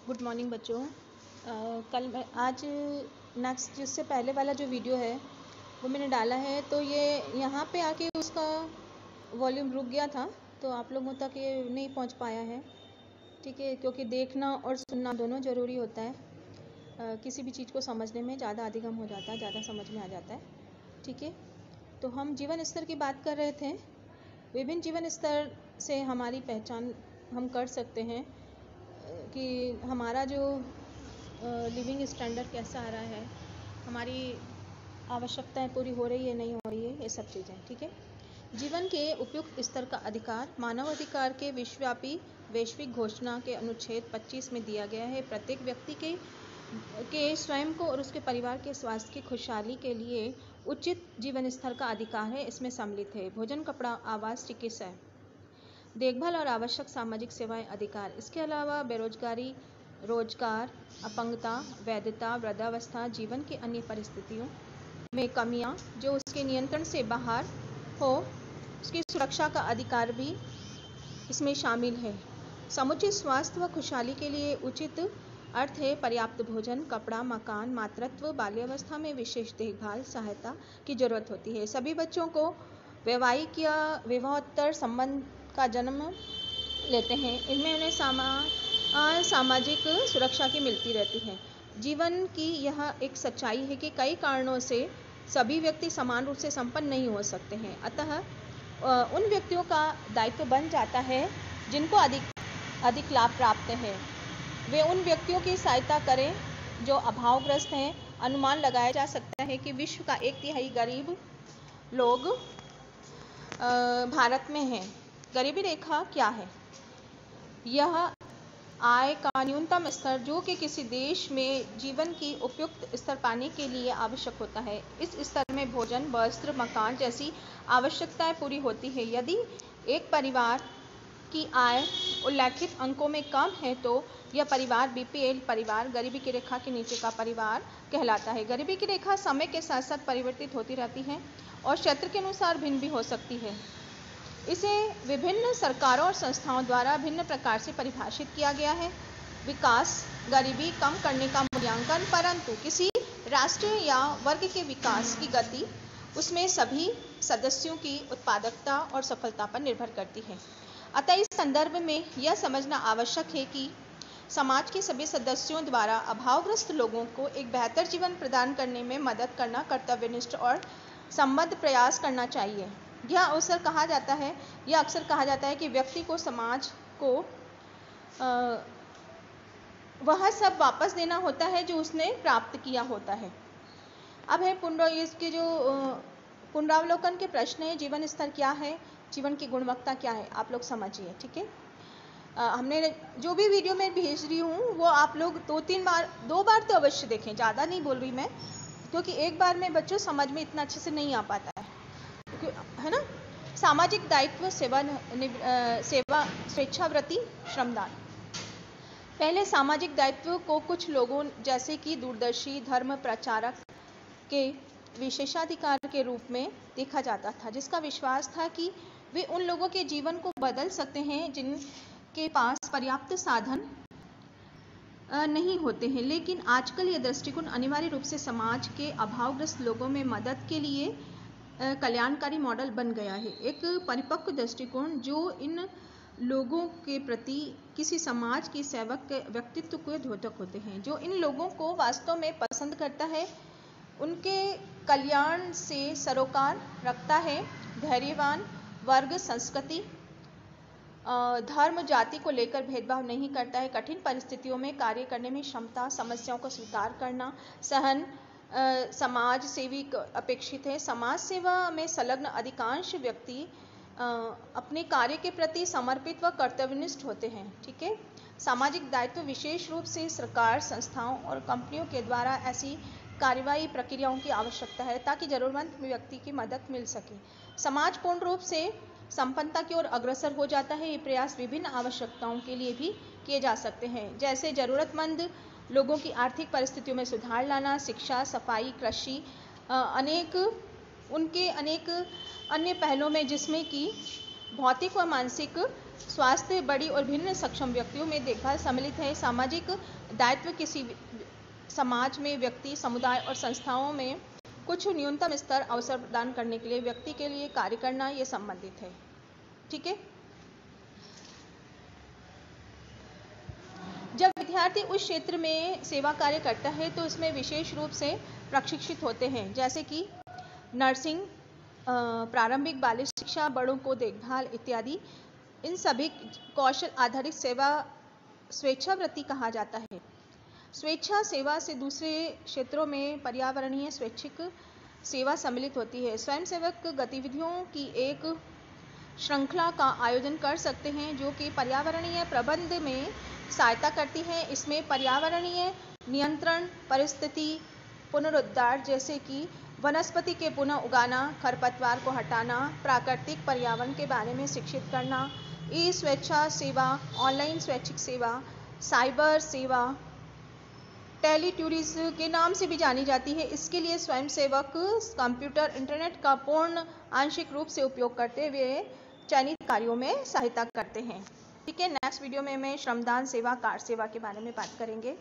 Good morning बच्चों। आज next जिससे पहले वाला जो वीडियो है वो मैंने डाला है, तो ये यहाँ पे आके उसका वॉल्यूम रुक गया था, तो आप लोगों तक ये नहीं पहुँच पाया है। ठीक है, क्योंकि देखना और सुनना दोनों ज़रूरी होता है। किसी भी चीज़ को समझने में ज़्यादा अधिगम हो जाता है, ज़्यादा समझ में आ जाता है। ठीक है, तो हम जीवन स्तर की बात कर रहे थे। विभिन्न जीवन स्तर से हमारी पहचान हम कर सकते हैं कि हमारा जो लिविंग स्टैंडर्ड कैसा आ रहा है, हमारी आवश्यकताएं पूरी हो रही है, नहीं हो रही है, ये सब चीज़ें। ठीक है, जीवन के उपयुक्त स्तर का अधिकार मानव अधिकार के विश्वव्यापी वैश्विक घोषणा के अनुच्छेद 25 में दिया गया है। प्रत्येक व्यक्ति के स्वयं को और उसके परिवार के स्वास्थ्य की खुशहाली के लिए उचित जीवन स्तर का अधिकार है। इसमें सम्मिलित है भोजन, कपड़ा, आवास, चिकित्सा, देखभाल और आवश्यक सामाजिक सेवाएं अधिकार। इसके अलावा बेरोजगारी, रोजगार, अपंगता, वैधता, वृद्धावस्था, जीवन की अन्य परिस्थितियों में कमियां जो उसके नियंत्रण से बाहर हो, उसकी सुरक्षा का अधिकार भी इसमें शामिल है। समुचित स्वास्थ्य व खुशहाली के लिए उचित अर्थ है पर्याप्त भोजन, कपड़ा, मकान, मातृत्व, बाल्यावस्था में विशेष देखभाल सहायता की जरूरत होती है। सभी बच्चों को वैवाहिक या विवाहोत्तर संबंध का जन्म लेते हैं, इनमें उन्हें सामाजिक सुरक्षा की मिलती रहती है। जीवन की यह एक सच्चाई है कि कई कारणों से सभी व्यक्ति समान रूप से संपन्न नहीं हो सकते हैं। अतः उन व्यक्तियों का दायित्व बन जाता है जिनको अधिक लाभ प्राप्त है, वे उन व्यक्तियों की सहायता करें जो अभावग्रस्त हैं। अनुमान लगाया जा सकता है कि विश्व का 1/3 गरीब लोग भारत में हैं। गरीबी रेखा क्या है? यह आय का न्यूनतम स्तर जो कि किसी देश में जीवन की उपयुक्त स्तर पाने के लिए आवश्यक होता है। इस स्तर में भोजन, वस्त्र, मकान जैसी आवश्यकताएं पूरी होती है। यदि एक परिवार की आय उल्लेखित अंकों में कम है तो यह परिवार बीपीएल परिवार, गरीबी की रेखा के नीचे का परिवार कहलाता है। गरीबी की रेखा समय के साथ साथ परिवर्तित होती रहती है और क्षेत्र के अनुसार भिन्न भी हो सकती है। इसे विभिन्न सरकारों और संस्थाओं द्वारा भिन्न प्रकार से परिभाषित किया गया है। विकास गरीबी कम करने का मूल्यांकन, परंतु किसी राष्ट्र या वर्ग के विकास की गति उसमें सभी सदस्यों की उत्पादकता और सफलता पर निर्भर करती है। अतः इस संदर्भ में यह समझना आवश्यक है कि समाज के सभी सदस्यों द्वारा अभावग्रस्त लोगों को एक बेहतर जीवन प्रदान करने में मदद करना कर्तव्यनिष्ठ और संबद्ध प्रयास करना चाहिए। यह अक्सर कहा जाता है कि व्यक्ति को समाज को वह सब वापस देना होता है जो उसने प्राप्त किया होता है। अब है इसके जो पुनरावलोकन के प्रश्न है, जीवन स्तर क्या है, जीवन की गुणवत्ता क्या है, आप लोग समझिए। ठीक है, हमने जो भी वीडियो मैं भेज रही हूँ वो आप लोग दो बार तो अवश्य देखें। ज़्यादा नहीं बोल रही मैं, क्योंकि एक बार में बच्चों समझ में इतना अच्छे से नहीं आ पाता है ना। सामाजिक दायित्व, सेवा, स्वेच्छावृत्ति, श्रमदान। पहले सामाजिक दायित्व को कुछ लोगों जैसे कि दूरदर्शी, धर्म प्रचारक के विशेषाधिकार के रूप में देखा जाता था, जिसका विश्वास था कि वे उन लोगों के जीवन को बदल सकते हैं जिनके पास पर्याप्त साधन नहीं होते हैं। लेकिन आजकल यह दृष्टिकोण अनिवार्य रूप से समाज के अभावग्रस्त लोगों में मदद के लिए कल्याणकारी मॉडल बन गया है। एक परिपक्व दृष्टिकोण जो इन लोगों के प्रति किसी समाज की सेवक के व्यक्तित्व के द्योतक होते हैं, जो इन लोगों को वास्तव में पसंद करता है, उनके कल्याण से सरोकार रखता है, धैर्यवान, वर्ग, संस्कृति, धर्म, जाति को लेकर भेदभाव नहीं करता है, कठिन परिस्थितियों में कार्य करने में क्षमता, समस्याओं को स्वीकार करना, सहन, समाज सेवी अपेक्षित है। समाज सेवा में संलग्न अधिकांश व्यक्ति अपने कार्य के प्रति समर्पित व कर्तव्यनिष्ठ होते हैं। ठीक है, सामाजिक दायित्व विशेष रूप से सरकार, संस्थाओं और कंपनियों के द्वारा ऐसी कार्यवाही प्रक्रियाओं की आवश्यकता है ताकि जरूरतमंद व्यक्ति की मदद मिल सके। समाज पूर्ण रूप से संपन्नता की ओर अग्रसर हो जाता है। ये प्रयास विभिन्न आवश्यकताओं के लिए भी किए जा सकते हैं, जैसे जरूरतमंद लोगों की आर्थिक परिस्थितियों में सुधार लाना, शिक्षा, सफाई, कृषि, अनेक अन्य पहलों में, जिसमें कि भौतिक व मानसिक स्वास्थ्य, बड़ी और भिन्न सक्षम व्यक्तियों में देखभाल सम्मिलित है। सामाजिक दायित्व किसी समाज में व्यक्ति, समुदाय और संस्थाओं में कुछ न्यूनतम स्तर अवसर प्रदान करने के लिए व्यक्ति के लिए कार्य करना ये संबंधित है। ठीक है। जब विद्यार्थी उस क्षेत्र में सेवा कार्य करता है तो इसमें विशेष रूप से प्रशिक्षित होते हैं, जैसे कि नर्सिंग, प्रारंभिक बालिग शिक्षा, बड़ों को देखभाल इत्यादि। इन सभी कौशल आधारित सेवा स्वेच्छावृत्ति कहा जाता है। स्वेच्छा सेवा से दूसरे क्षेत्रों में पर्यावरणीय स्वैच्छिक सेवा सम्मिलित होती है। स्वयंसेवक गतिविधियों की एक श्रृंखला का आयोजन कर सकते हैं जो कि पर्यावरणीय प्रबंध में सहायता करती है। इसमें पर्यावरणीय नियंत्रण, परिस्थिति पुनरुद्धार जैसे कि वनस्पति के पुनः उगाना, खरपतवार को हटाना, प्राकृतिक पर्यावरण के बारे में शिक्षित करना, ई स्वेच्छा सेवा, ऑनलाइन स्वैच्छिक सेवा, साइबर सेवा, टेलीटूरिज्म के नाम से भी जानी जाती है। इसके लिए स्वयंसेवक कंप्यूटर, इंटरनेट का पूर्ण आंशिक रूप से उपयोग करते हुए चयनित कार्यों में सहायता करते हैं। ठीक है। नेक्स्ट वीडियो में श्रमदान सेवा, कार सेवा के बारे में बात करेंगे।